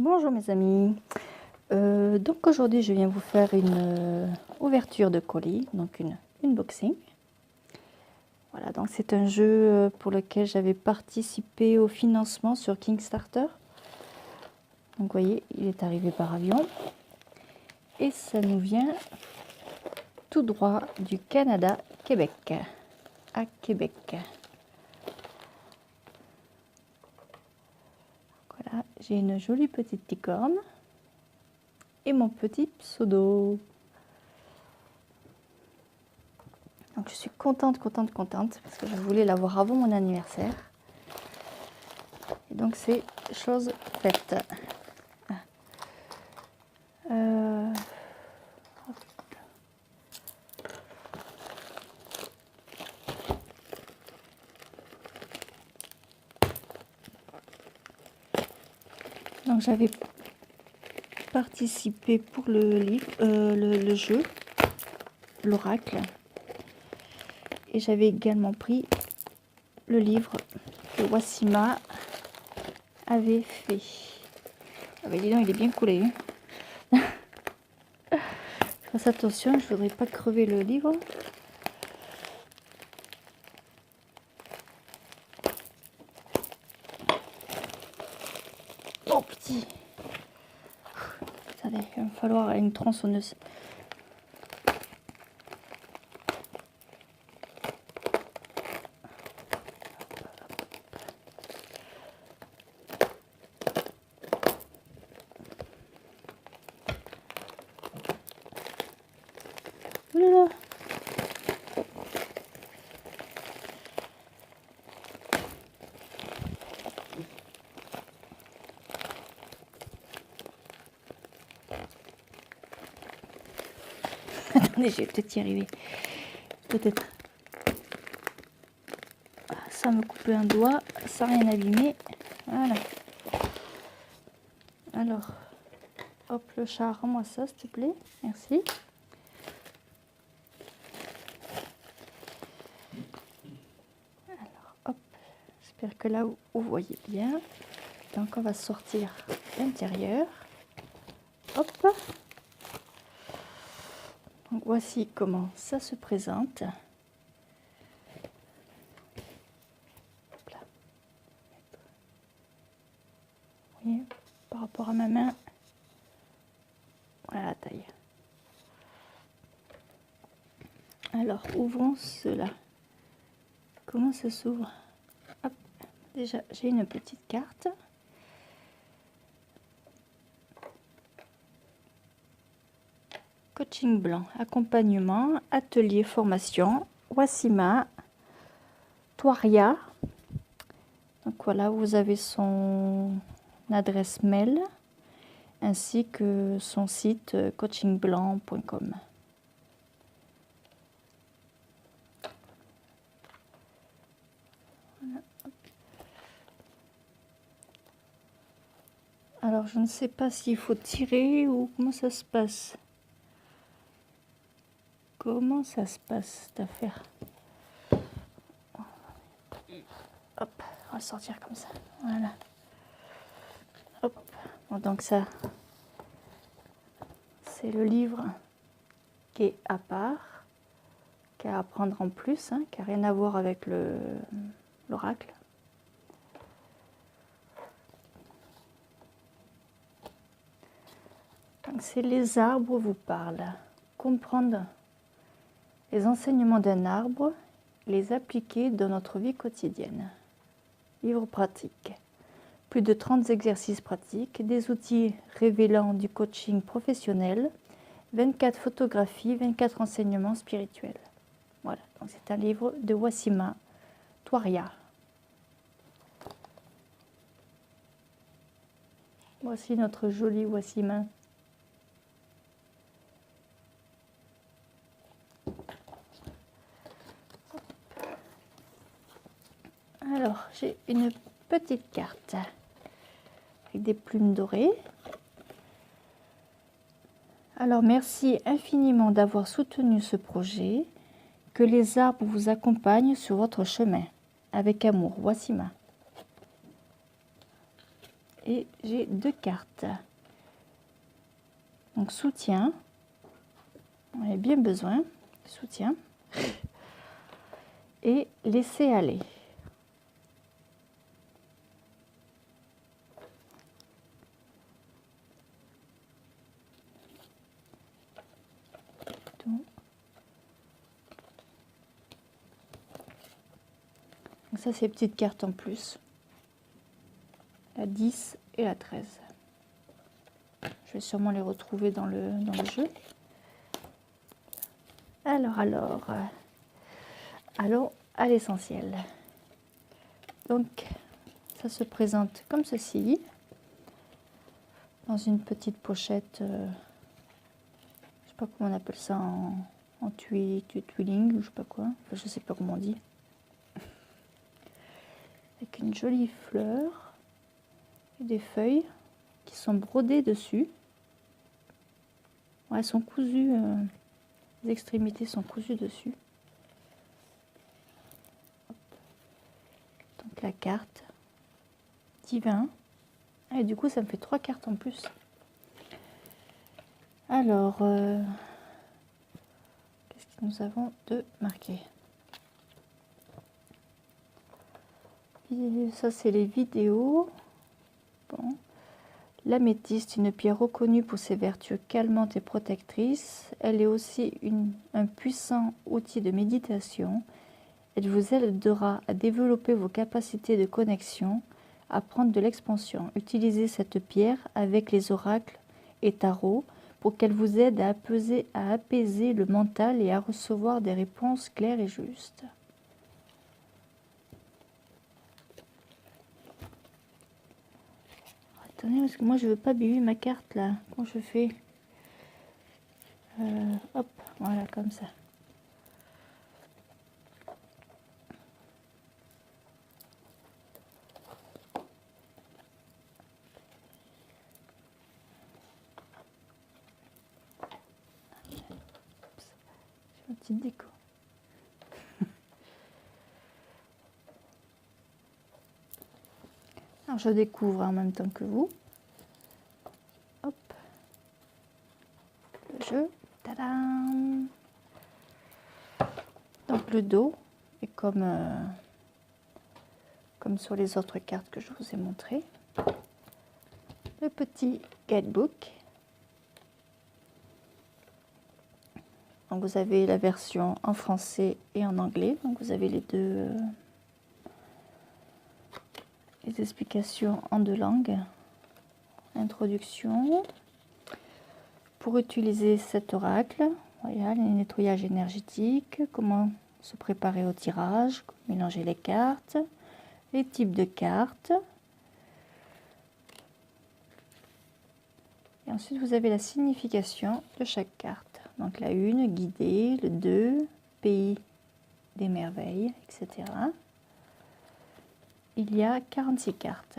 Bonjour mes amis, donc aujourd'hui je viens vous faire une ouverture de colis, donc une unboxing. Voilà, donc c'est un jeu pour lequel j'avais participé au financement sur Kickstarter. Donc vous voyez, il est arrivé par avion et ça nous vient tout droit du Canada, Québec, à Québec. Voilà, j'ai une jolie petite licorne et mon petit pseudo. Donc je suis contente parce que je voulais l'avoir avant mon anniversaire. Et donc c'est chose faite. Donc j'avais participé pour le livre, le jeu, l'oracle. Et j'avais également pris le livre que Wassima avait fait. Ah bah dis donc, il est bien coulé. Hein. Fasse attention, je voudrais pas crever le livre. Oh petit. Attendez, il va me falloir une tronçonneuse. Oulala. Attendez, je vais peut-être y arriver. Peut-être. Sans me couper un doigt, sans rien abîmer. Voilà. Alors, hop le chat, rends-moi ça s'il te plaît. Merci. Alors, hop. J'espère que là, vous voyez bien. Donc, on va sortir l'intérieur. Hop. Donc, voici comment ça se présente. Hop là. Vous voyez, par rapport à ma main, voilà la taille. Alors, ouvrons cela. Comment ça s'ouvre? Hop. Déjà, j'ai une petite carte. Coaching blanc, accompagnement, atelier, formation, Wassima, Touaria. Donc voilà, vous avez son adresse mail ainsi que son site coachingblanc.com. Voilà. Alors je ne sais pas s'il faut tirer ou comment ça se passe. Comment ça se passe cette affaire? Hop, on va sortir comme ça. Voilà. Hop. Bon, donc ça, c'est le livre qui est à part, qui a à prendre en plus, hein, qui n'a rien à voir avec l'oracle. Donc c'est les arbres vous parlent. Comprendre les enseignements d'un arbre, les appliquer dans notre vie quotidienne. Livre pratique. Plus de 30 exercices pratiques, des outils révélant du coaching professionnel, 24 photographies, 24 enseignements spirituels. Voilà, donc c'est un livre de Wassima, Touaria. Voici notre joli Wassima. Alors, j'ai une petite carte avec des plumes dorées. Alors, merci infiniment d'avoir soutenu ce projet. Que les arbres vous accompagnent sur votre chemin. Avec amour, Wassima. et j'ai 2 cartes. Donc soutien, on a bien besoin, soutien, et laisser aller. Donc ça, c'est les petites cartes en plus. La 10 et la 13. Je vais sûrement les retrouver dans le jeu. Alors, allons à l'essentiel. Donc, ça se présente comme ceci, dans une petite pochette, je sais pas comment on appelle ça, en twilling ou je sais pas quoi, enfin, je sais pas comment on dit. Avec une jolie fleur et des feuilles qui sont brodées dessus. Ouais, elles sont cousues, les extrémités sont cousues dessus. Hop. Donc la carte divin. Et du coup, ça me fait 3 cartes en plus. Alors, qu'est-ce que nous avons de marqué? Ça, c'est les vidéos. Bon. L'améthyste, une pierre reconnue pour ses vertus calmantes et protectrices. Elle est aussi un puissant outil de méditation. Elle vous aidera à développer vos capacités de connexion, à prendre de l'expansion. Utilisez cette pierre avec les oracles et tarots pour qu'elle vous aide à apaiser le mental et à recevoir des réponses claires et justes. Attendez, parce que moi je veux pas abîmer ma carte là. Comment je fais? Hop, voilà, comme ça. J'ai ma petite déco. Alors je découvre en même temps que vous. Hop. Le jeu. Tadam! Donc le dos est comme sur les autres cartes que je vous ai montrées. Le petit guidebook. Donc vous avez la version en français et en anglais. Donc vous avez les deux les explications en 2 langues. Introduction. Pour utiliser cet oracle, voilà, les nettoyages énergétiques, comment se préparer au tirage, mélanger les cartes, les types de cartes. Et ensuite, vous avez la signification de chaque carte. Donc la 1, guidée, le 2, pays des merveilles, etc. Il y a 46 cartes.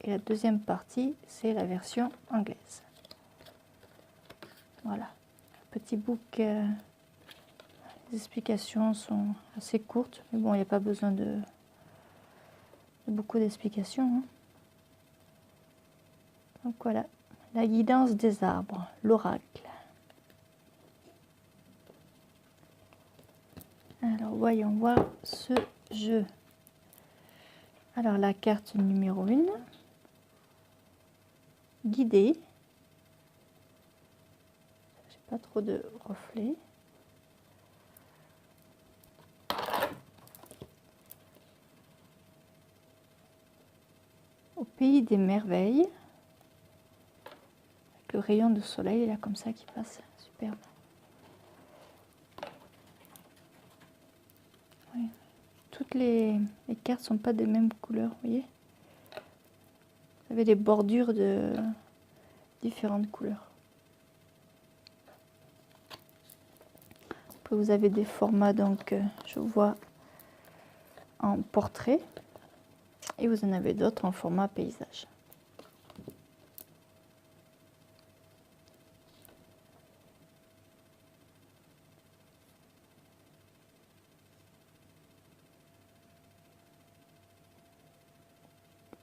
Et la deuxième partie, c'est la version anglaise. Voilà. Petit book. Les explications sont assez courtes, mais bon, il n'y a pas besoin de beaucoup d'explications. Hein. Donc voilà. La guidance des arbres, l'oracle. Alors, voyons voir ce jeu. Alors, la carte numéro 1, guidée. J'ai pas trop de reflets. Au pays des merveilles. Avec le rayon de soleil, là, comme ça, qui passe. Superbe. Oui. Toutes les cartes ne sont pas des mêmes couleurs, vous voyez. Vous avez des bordures de différentes couleurs. Après, vous avez des formats, donc je vois en portrait, et vous en avez d'autres en format paysage.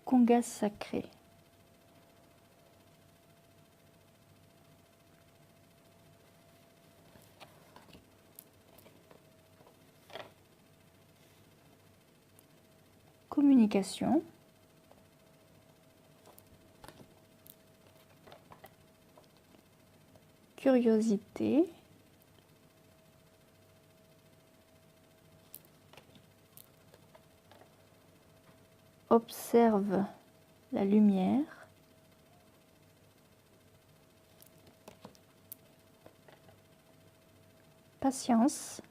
Congas sacré. communication, curiosité, observe la lumière, patience,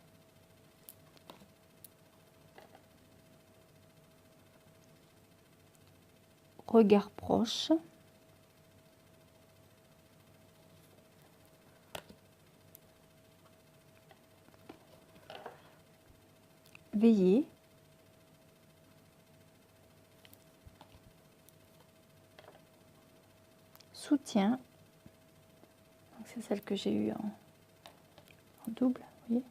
regard proche, veiller, soutien, c'est celle que j'ai eue en double, vous voyez.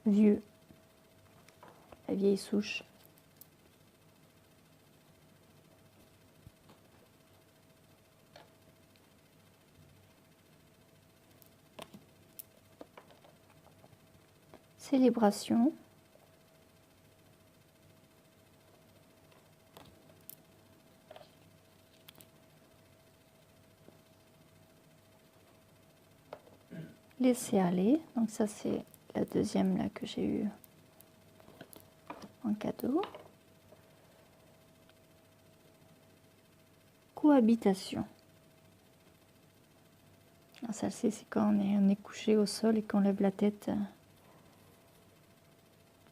Vieux, la vieille souche. Célébration, laisser aller, donc ça c'est la deuxième là que j'ai eue en cadeau. Cohabitation. Celle-ci c'est quand on est couché au sol et qu'on lève la tête.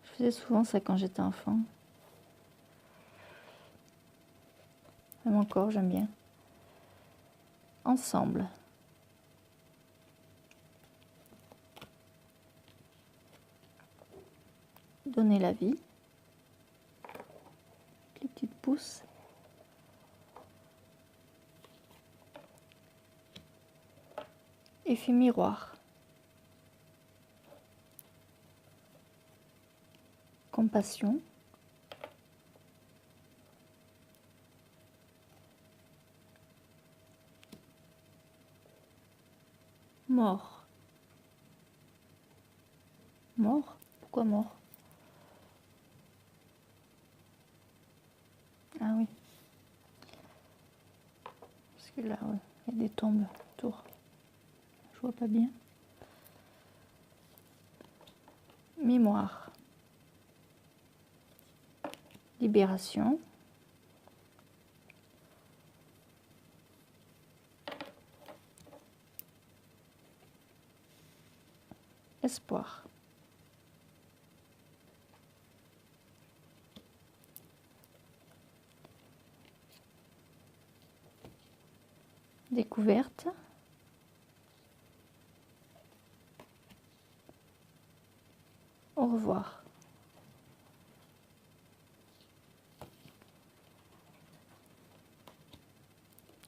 Je faisais souvent ça quand j'étais enfant. Même encore, j'aime bien. Ensemble. Donner la vie. Les petites pousses. Effet miroir. Compassion. Mort. Mort? Pourquoi mort? Ah oui. Parce que là, ouais, il y a des tombes autour. Je vois pas bien. Mémoire. Libération. Espoir. Découverte. Au revoir.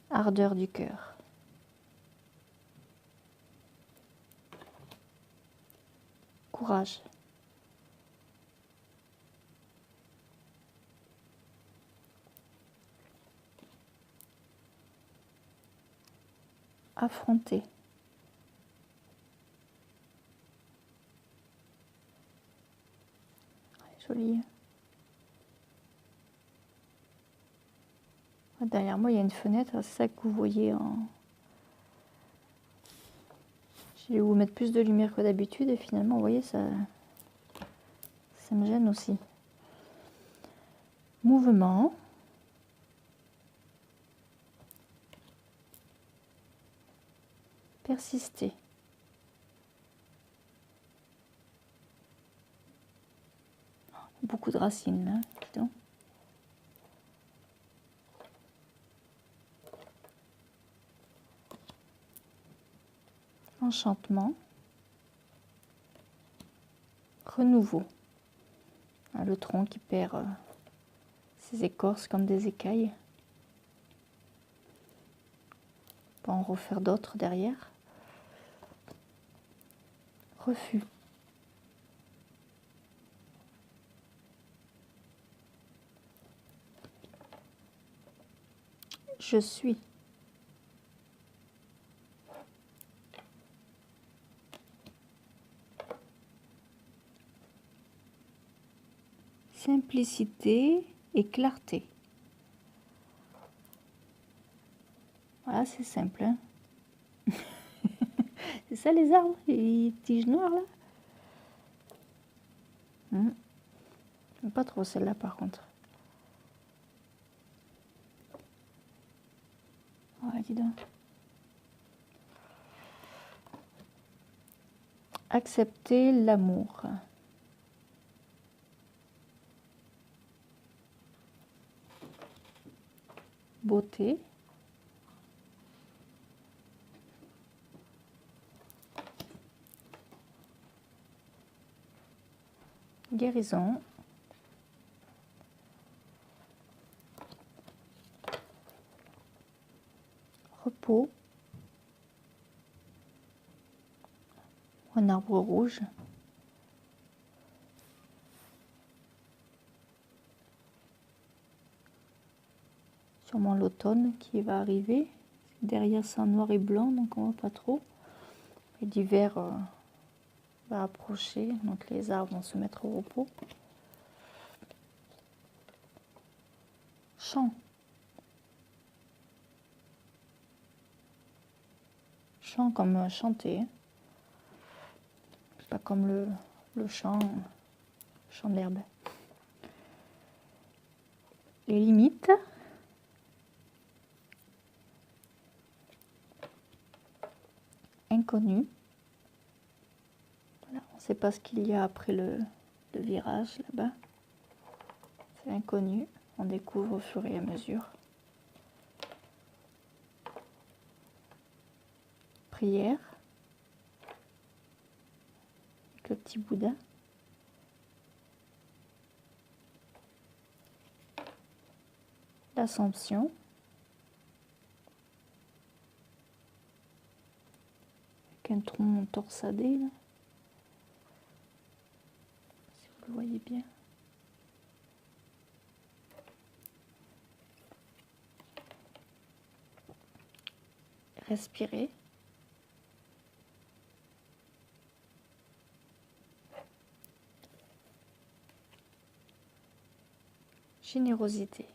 Ardeur du cœur. Courage. Affronter. Joli. Derrière moi, il y a une fenêtre, c'est ça que vous voyez en... Je vais vous mettre plus de lumière que d'habitude et finalement, vous voyez, ça me gêne aussi. Mouvement. Persister. Beaucoup de racines là, dis donc. Enchantement. Renouveau. Le tronc qui perd ses écorces comme des écailles. On peut en refaire d'autres derrière. Refus. Je suis. simplicité et clarté. Voilà, c'est simple. Hein. C'est ça les arbres, les tiges noires là. J'aime pas trop celle-là par contre. Ouais, dis donc. Accepter l'amour. Beauté. Guérison. Repos. Un arbre rouge. Sûrement l'automne qui va arriver. Derrière c'est en noir et blanc, donc on voit pas trop. Et l'hiver va approcher, donc les arbres vont se mettre au repos. Chant. Chant comme chanter. Pas comme le chant de l'herbe. Les limites. Inconnu. Voilà, on ne sait pas ce qu'il y a après le virage là-bas. C'est inconnu. On découvre au fur et à mesure. Prière. Avec le petit Bouddha. L'Assomption. Avec un tronc torsadé là. Si vous le voyez bien. Respirer. Générosité.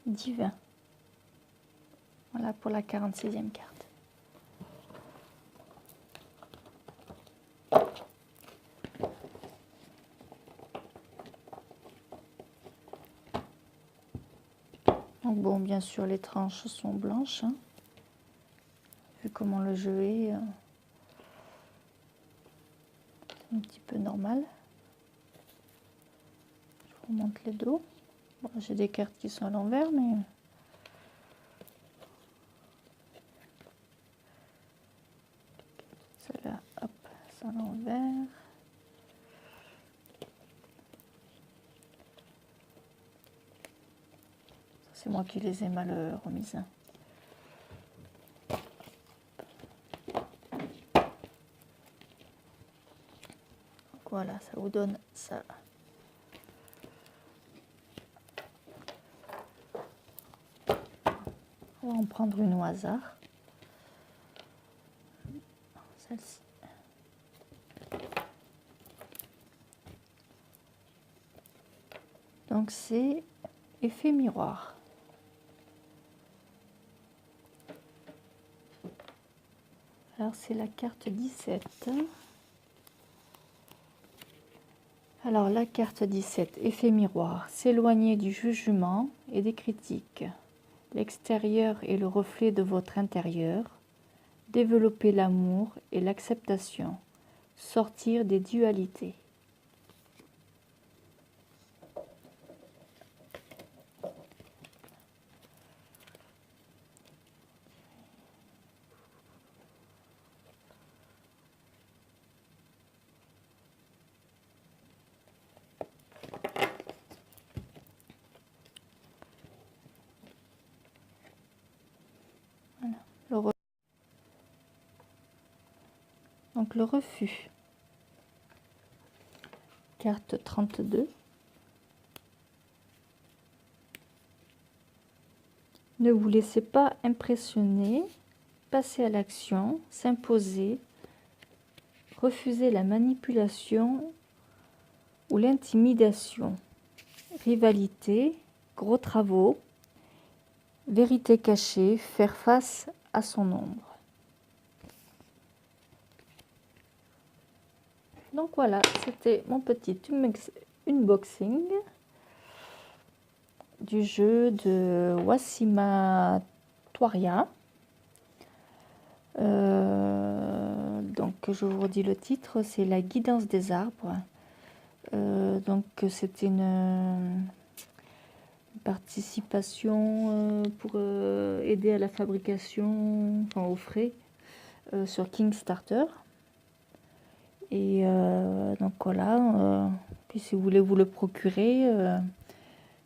Divin. Voilà pour la 46e carte. Donc bon, bien sûr, les tranches sont blanches. Hein. Vu comment le jeu est, un petit peu normal. Je vous montre les dos. Bon, j'ai des cartes qui sont à l'envers, mais celle-là, hop, c'est à l'envers. C'est moi qui les ai mal remises. Donc voilà, ça vous donne ça. On va en prendre une au hasard. Celle-ci. Donc c'est effet miroir. Alors c'est la carte 17. Alors la carte 17, effet miroir, s'éloigner du jugement et des critiques. L'extérieur est le reflet de votre intérieur. Développer l'amour et l'acceptation. Sortir des dualités. Voilà. Donc le refus. Carte 32. Ne vous laissez pas impressionner passer à l'action, s'imposer, refuser la manipulation ou l'intimidation, rivalité, gros travaux, vérité cachée, faire face à son ombre. Donc voilà, c'était mon petit unboxing du jeu de Wassima Touaria. Donc je vous redis le titre, c'est La guidance des arbres. Donc c'est une participation pour aider à la fabrication, enfin aux frais, sur Kickstarter. Et donc voilà, puis si vous voulez vous le procurer,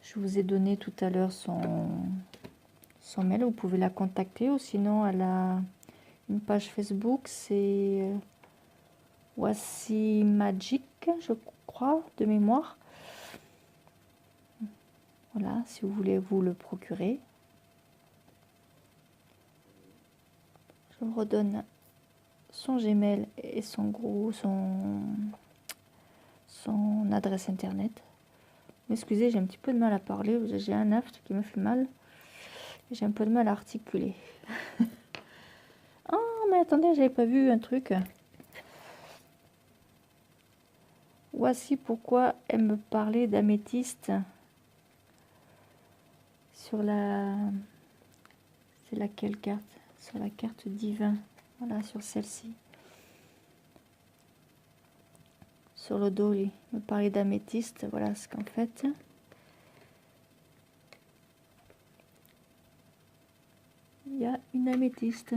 je vous ai donné tout à l'heure son mail, vous pouvez la contacter, ou sinon elle a une page Facebook, c'est Wassimagic, je crois, de mémoire. Voilà, si vous voulez vous le procurer. Je vous redonne son Gmail et son adresse internet. Excusez, j'ai un petit peu de mal à parler, j'ai un aft qui me fait mal. J'ai un peu de mal à articuler. Oh, mais attendez, j'avais pas vu un truc. Voici pourquoi elle me parlait d'améthyste sur la... C'est laquelle carte? Sur la carte divin. Voilà, sur celle-ci. Sur le dos, il me parlait d'améthyste. Voilà ce qu'en fait... Il y a une améthyste.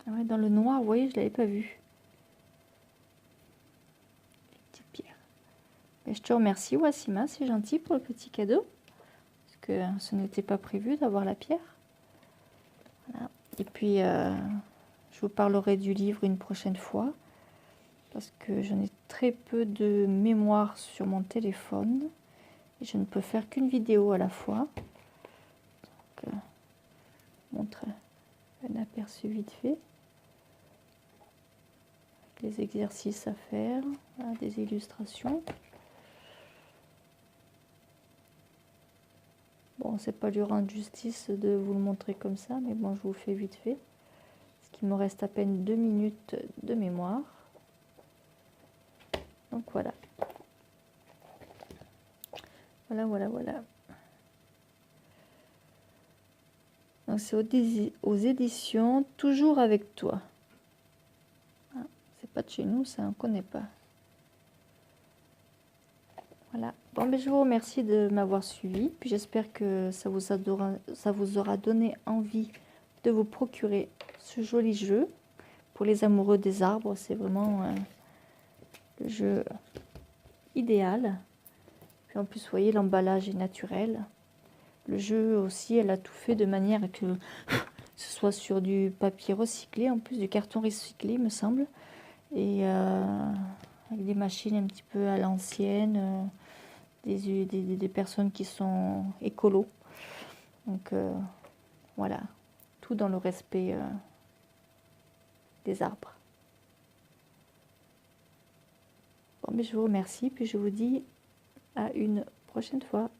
Ah ouais, dans le noir, vous voyez, je ne l'avais pas vu. Petite pierre. Et je te remercie, Wassima, c'est gentil pour le petit cadeau. Parce que ce n'était pas prévu d'avoir la pierre. Voilà. Et puis, je vous parlerai du livre une prochaine fois. Parce que je n'ai très peu de mémoire sur mon téléphone. Et je ne peux faire qu'une vidéo à la fois. Donc, je montre un aperçu vite fait. Les exercices à faire, voilà, des illustrations. Bon, c'est pas lui rendre justice de vous le montrer comme ça, mais bon, je vous fais vite fait. Parce qu'il me reste à peine 2 minutes de mémoire. Donc voilà. Voilà. Donc c'est aux éditions Toujours avec toi. Ah, c'est pas de chez nous, ça, on connaît pas. Voilà. Bon, mais je vous remercie de m'avoir suivi. Puis j'espère que ça vous aura donné envie de vous procurer ce joli jeu. Pour les amoureux des arbres, c'est vraiment le jeu idéal. Puis en plus, vous voyez, l'emballage est naturel. Le jeu aussi, elle a tout fait de manière que ce soit sur du papier recyclé, en plus du carton recyclé, me semble. Et avec des machines un petit peu à l'ancienne, des personnes qui sont écolos. Donc voilà, tout dans le respect des arbres. Bon, mais je vous remercie, puis je vous dis à une prochaine fois.